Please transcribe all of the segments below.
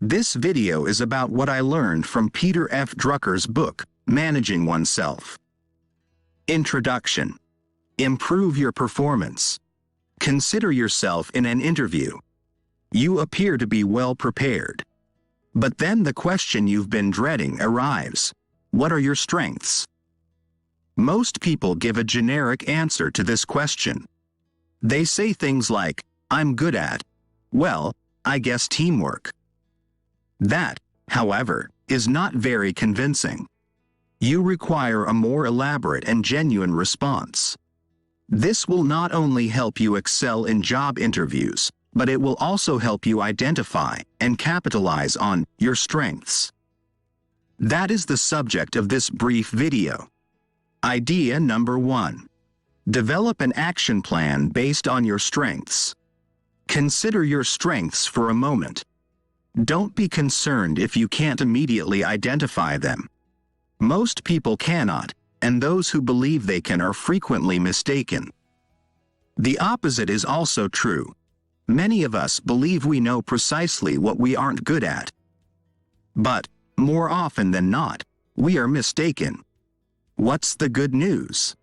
This video is about what I learned from Peter Drucker's book, Managing Oneself. Introduction. Improve your performance. Consider yourself in an interview. You appear to be well prepared. But then the question you've been dreading arrives. What are your strengths? Most people give a generic answer to this question. They say things like, I'm good at, well, I guess teamwork. That, however, is not very convincing. You require a more elaborate and genuine response. This will not only help you excel in job interviews, but it will also help you identify and capitalize on your strengths. That is the subject of this brief video. Idea number 1. Develop an action plan based on your strengths. Consider your strengths for a moment. Don't be concerned if you can't immediately identify them. Most people cannot, and those who believe they can are frequently mistaken. The opposite is also true. Many of us believe we know precisely what we aren't good at. But, more often than not, we are mistaken. What's the good news?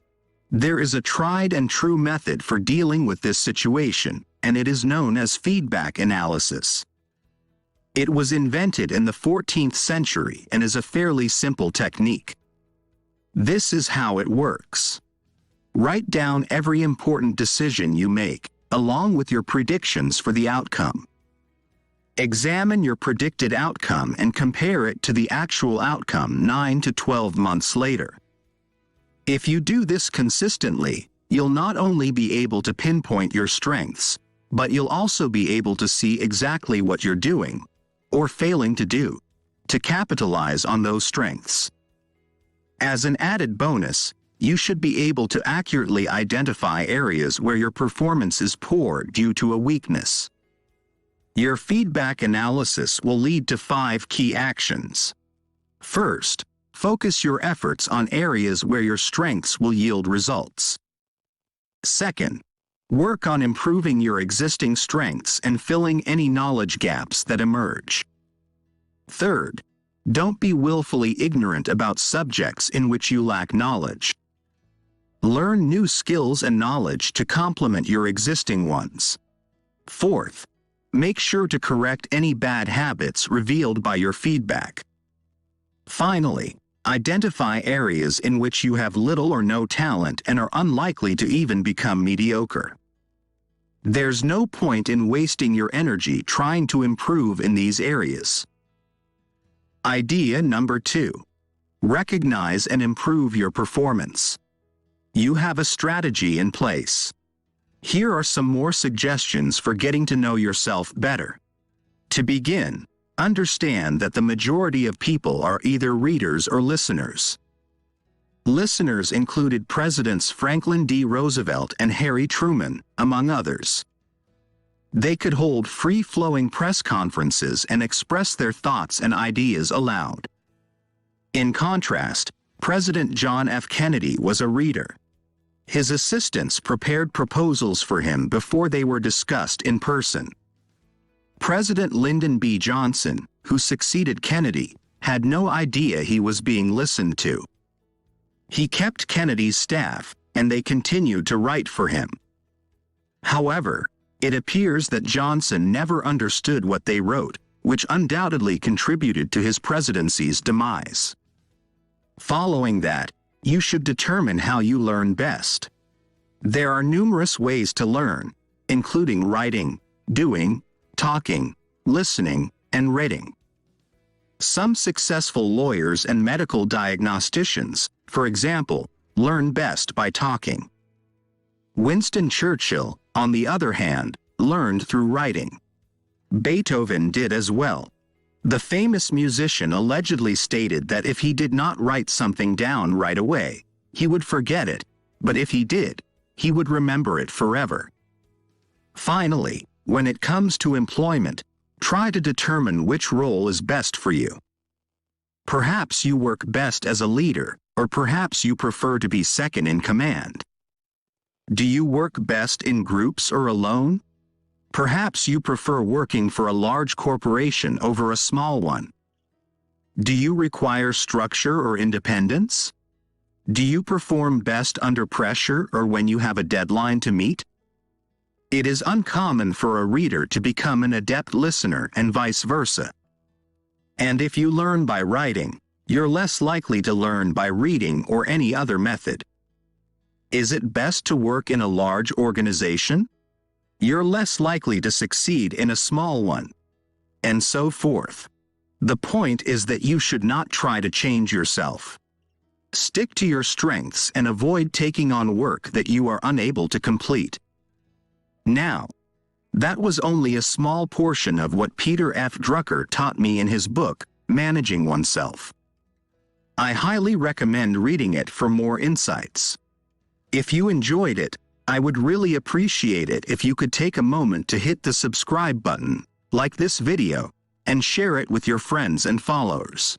There is a tried and true method for dealing with this situation, and it is known as feedback analysis. It was invented in the 14th century and is a fairly simple technique. This is how it works. Write down every important decision you make, along with your predictions for the outcome. Examine your predicted outcome and compare it to the actual outcome 9 to 12 months later. If you do this consistently, you'll not only be able to pinpoint your strengths, but you'll also be able to see exactly what you're doing, or failing to do, to capitalize on those strengths. As an added bonus, you should be able to accurately identify areas where your performance is poor due to a weakness. Your feedback analysis will lead to 5 key actions. First, focus your efforts on areas where your strengths will yield results. Second, work on improving your existing strengths and filling any knowledge gaps that emerge. Third, don't be willfully ignorant about subjects in which you lack knowledge. Learn new skills and knowledge to complement your existing ones. Fourth, make sure to correct any bad habits revealed by your feedback. Finally, identify areas in which you have little or no talent and are unlikely to even become mediocre. There's no point in wasting your energy trying to improve in these areas. Idea number 2. Recognize and improve your performance. You have a strategy in place. Here are some more suggestions for getting to know yourself better. To begin, understand that the majority of people are either readers or listeners. Listeners included Presidents Franklin D. Roosevelt and Harry Truman, among others. They could hold free-flowing press conferences and express their thoughts and ideas aloud. In contrast, President John F. Kennedy was a reader. His assistants prepared proposals for him before they were discussed in person. President Lyndon B. Johnson, who succeeded Kennedy, had no idea he was being listened to. He kept Kennedy's staff, and they continued to write for him. However, it appears that Johnson never understood what they wrote, which undoubtedly contributed to his presidency's demise. Following that, you should determine how you learn best. There are numerous ways to learn, including writing, doing, talking, listening, and reading. Some successful lawyers and medical diagnosticians, for example, learn best by talking. Winston Churchill, on the other hand, learned through writing. Beethoven did as well. The famous musician allegedly stated that if he did not write something down right away, he would forget it, but if he did, he would remember it forever. Finally, when it comes to employment, try to determine which role is best for you. Perhaps you work best as a leader, or perhaps you prefer to be second in command. Do you work best in groups or alone? Perhaps you prefer working for a large corporation over a small one. Do you require structure or independence? Do you perform best under pressure or when you have a deadline to meet? It is uncommon for a reader to become an adept listener and vice versa. And if you learn by writing, you're less likely to learn by reading or any other method. Is it best to work in a large organization? You're less likely to succeed in a small one. And so forth. The point is that you should not try to change yourself. Stick to your strengths and avoid taking on work that you are unable to complete. Now, that was only a small portion of what Peter F. Drucker taught me in his book, Managing Oneself. I highly recommend reading it for more insights. If you enjoyed it, I would really appreciate it if you could take a moment to hit the subscribe button, like this video, and share it with your friends and followers.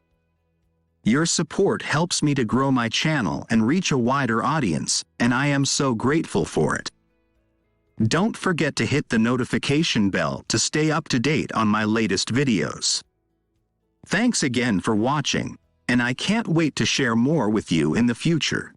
Your support helps me to grow my channel and reach a wider audience, and I am so grateful for it. Don't forget to hit the notification bell to stay up to date on my latest videos. Thanks again for watching, and I can't wait to share more with you in the future.